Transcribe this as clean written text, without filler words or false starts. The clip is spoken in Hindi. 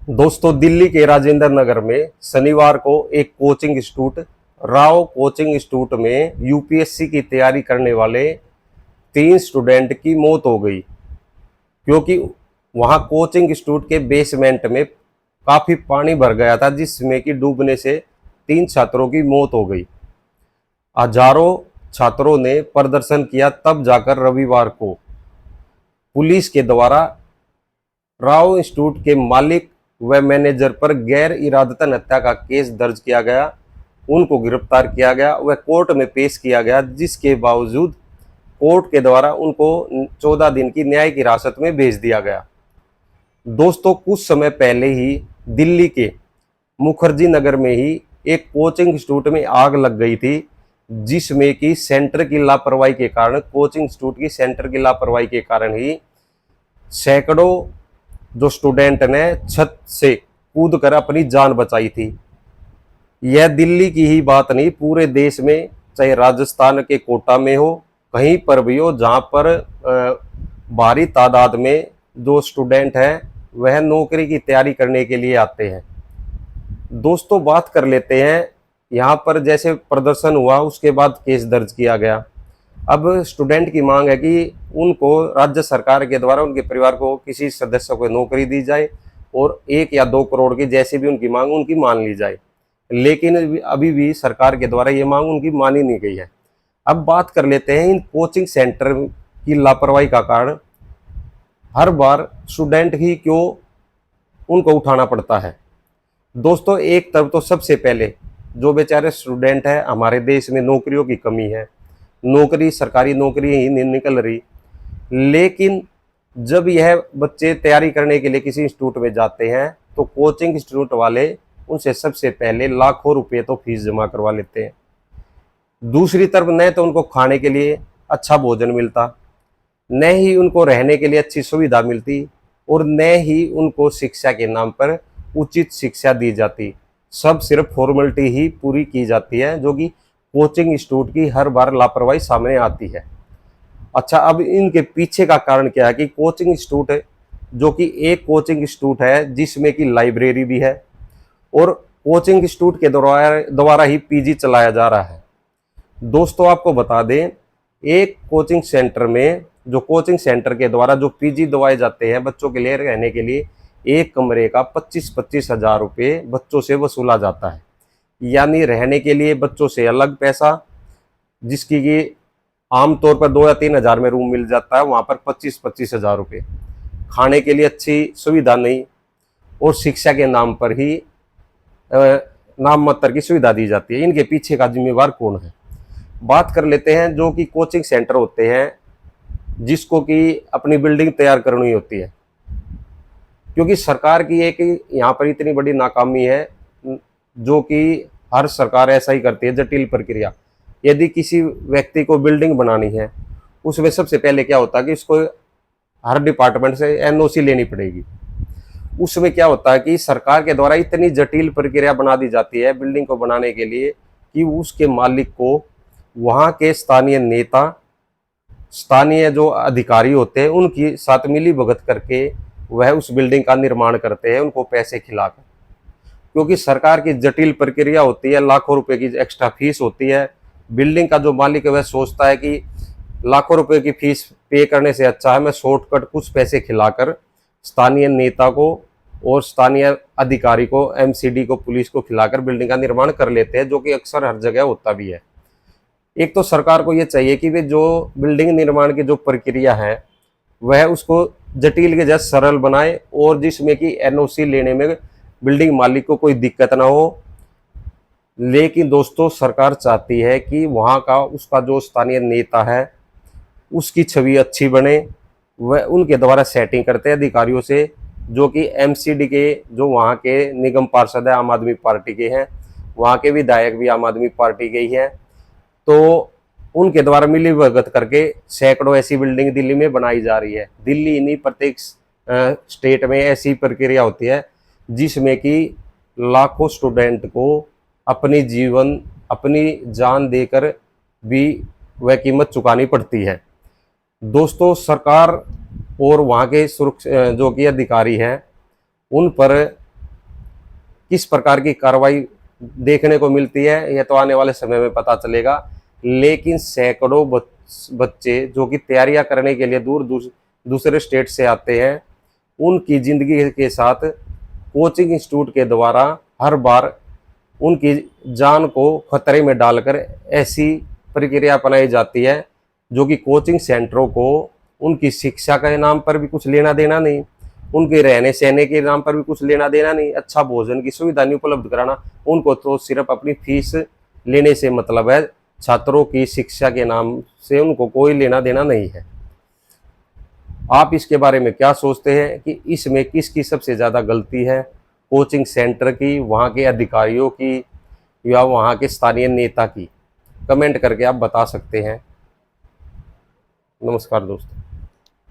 दोस्तों, दिल्ली के राजेंद्र नगर में शनिवार को एक coaching institute Rao coaching institute में यूपीएससी की तैयारी करने वाले 3 स्टूडेंट की मौत हो गई, क्योंकि वहां कोचिंग इंस्टीट्यूट के बेसमेंट में काफी पानी भर गया था, जिसमें कि डूबने से 3 छात्रों की मौत हो गई। हजारों छात्रों ने प्रदर्शन किया, तब जाकर रविवार को पुलिस के द्वारा राव इंस्टीट्यूट के मालिक व मैनेजर पर गैर इरादतन हत्या का केस दर्ज किया गया। उनको गिरफ्तार किया गया व कोर्ट में पेश किया गया, जिसके बावजूद कोर्ट के द्वारा उनको 14 दिन की न्यायिक हिरासत में भेज दिया गया। दोस्तों, कुछ समय पहले ही दिल्ली के मुखर्जी नगर में ही एक कोचिंग इंस्टीट्यूट में आग लग गई थी, जिसमें कि सेंटर की लापरवाही के कारण कोचिंग इंस्टीट्यूट की सेंटर की लापरवाही के कारण ही सैकड़ों जो स्टूडेंट ने छत से कूद कर अपनी जान बचाई थी। यह दिल्ली की ही बात नहीं, पूरे देश में, चाहे राजस्थान के कोटा में हो, कहीं पर भी हो, जहां पर भारी तादाद में जो स्टूडेंट हैं वह नौकरी की तैयारी करने के लिए आते हैं। दोस्तों, बात कर लेते हैं, यहाँ पर जैसे प्रदर्शन हुआ उसके बाद केस दर्ज किया गया। अब स्टूडेंट की मांग है कि उनको राज्य सरकार के द्वारा उनके परिवार को किसी सदस्य को नौकरी दी जाए और 1 या 2 करोड़ की जैसी भी उनकी मांग उनकी मान ली जाए, लेकिन अभी भी सरकार के द्वारा ये मांग उनकी मानी नहीं गई है। अब बात कर लेते हैं इन कोचिंग सेंटर की लापरवाही का कारण हर बार स्टूडेंट ही क्यों उनको उठाना पड़ता है। दोस्तों, एक तरफ तो सबसे पहले जो बेचारे स्टूडेंट हैं, हमारे देश में नौकरियों की कमी है, नौकरी सरकारी नौकरी ही नहीं निकल रही, लेकिन जब यह बच्चे तैयारी करने के लिए किसी इंस्टीट्यूट में जाते हैं तो कोचिंग इंस्टीट्यूट वाले उनसे सबसे पहले लाखों रुपए तो फीस जमा करवा लेते हैं। दूसरी तरफ न तो उनको खाने के लिए अच्छा भोजन मिलता, न ही उनको रहने के लिए अच्छी सुविधा मिलती, और न ही उनको शिक्षा के नाम पर उचित शिक्षा दी जाती। सब सिर्फ फॉर्मेलिटी ही पूरी की जाती है, जो कि कोचिंग इंस्टीट्यूट की हर बार लापरवाही सामने आती है। अच्छा, अब इनके पीछे का कारण क्या है कि कोचिंग इंस्टीट्यूट जो कि एक कोचिंग इंस्टीट्यूट है जिसमें कि लाइब्रेरी भी है और कोचिंग इंस्टीट्यूट के द्वारा ही पीजी चलाया जा रहा है। दोस्तों, आपको बता दें, एक कोचिंग सेंटर में जो कोचिंग सेंटर के द्वारा जो पीजी दवाए जाते हैं बच्चों के लिए रहने के लिए, एक कमरे का 25-25 हजार रुपये बच्चों से वसूला जाता है। यानी रहने के लिए बच्चों से अलग पैसा, जिसकी कि आमतौर पर 2 या 3 हजार में रूम मिल जाता है, वहां पर 25-25 हजार रुपये। खाने के लिए अच्छी सुविधा नहीं, और शिक्षा के नाम पर ही नाम मात्र की सुविधा दी जाती है। इनके पीछे का जिम्मेवार कौन है? बात कर लेते हैं जो कि कोचिंग सेंटर होते हैं, जिसको कि अपनी बिल्डिंग तैयार करनी होती है, क्योंकि सरकार की एक यहाँ पर इतनी बड़ी नाकामी है, जो कि हर सरकार ऐसा ही करती है, जटिल प्रक्रिया। यदि किसी व्यक्ति को बिल्डिंग बनानी है, उसमें सबसे पहले क्या होता है कि उसको हर डिपार्टमेंट से एनओसी लेनी पड़ेगी। उसमें क्या होता है कि सरकार के द्वारा इतनी जटिल प्रक्रिया बना दी जाती है बिल्डिंग को बनाने के लिए कि उसके मालिक को वहाँ के स्थानीय नेता, स्थानीय जो अधिकारी होते हैं, उनकी साथ मिली भगत करके वह उस बिल्डिंग का निर्माण करते हैं, उनको पैसे खिलाकर। क्योंकि सरकार की जटिल प्रक्रिया होती है, लाखों रुपए की एक्स्ट्रा फीस होती है। बिल्डिंग का जो मालिक है वह सोचता है कि लाखों रुपए की फीस पे करने से अच्छा है मैं शॉर्टकट कुछ पैसे खिलाकर स्थानीय नेता को और स्थानीय अधिकारी को, एमसीडी को, पुलिस को खिलाकर बिल्डिंग का निर्माण कर लेते हैं, जो कि अक्सर हर जगह होता भी है। एक तो सरकार को यह चाहिए कि वे जो बिल्डिंग निर्माण की जो प्रक्रिया है वह उसको जटिल के जैसे सरल बनाए, और जिसमें कि एनओसी लेने में बिल्डिंग मालिक को कोई दिक्कत ना हो। लेकिन दोस्तों, सरकार चाहती है कि वहाँ का उसका जो स्थानीय नेता है उसकी छवि अच्छी बने। वह उनके द्वारा सेटिंग करते हैं अधिकारियों से, जो कि एमसीडी के जो वहाँ के निगम पार्षद है आम आदमी पार्टी के हैं, वहाँ के विधायक भी आम आदमी पार्टी के ही हैं। तो उनके द्वारा मिली भगत करके सैकड़ों ऐसी बिल्डिंग दिल्ली में बनाई जा रही है। दिल्ली नहीं, प्रत्येक स्टेट में ऐसी प्रक्रिया होती है, जिसमें कि लाखों स्टूडेंट को अपनी जीवन, अपनी जान देकर भी वह कीमत चुकानी पड़ती है। दोस्तों, सरकार और वहाँ के सुरक्षा जो कि अधिकारी हैं, उन पर किस प्रकार की कार्रवाई देखने को मिलती है यह तो आने वाले समय में पता चलेगा। लेकिन सैकड़ों बच्चे जो कि तैयारियां करने के लिए दूसरे स्टेट से आते हैं, उनकी ज़िंदगी के साथ कोचिंग इंस्टीट्यूट के द्वारा हर बार उनकी जान को खतरे में डालकर ऐसी प्रक्रिया अपनाई जाती है जो कि कोचिंग सेंटरों को उनकी शिक्षा के नाम पर भी कुछ लेना देना नहीं, उनके रहने सहने के नाम पर भी कुछ लेना देना नहीं, अच्छा भोजन की सुविधा नहीं उपलब्ध कराना। उनको तो सिर्फ अपनी फीस लेने से मतलब है, छात्रों की शिक्षा के नाम से उनको कोई लेना देना नहीं है। आप इसके बारे में क्या सोचते हैं कि इसमें किसकी सबसे ज़्यादा गलती है, कोचिंग सेंटर की, वहाँ के अधिकारियों की, या वहाँ के स्थानीय नेता की? कमेंट करके आप बता सकते हैं। नमस्कार दोस्तों।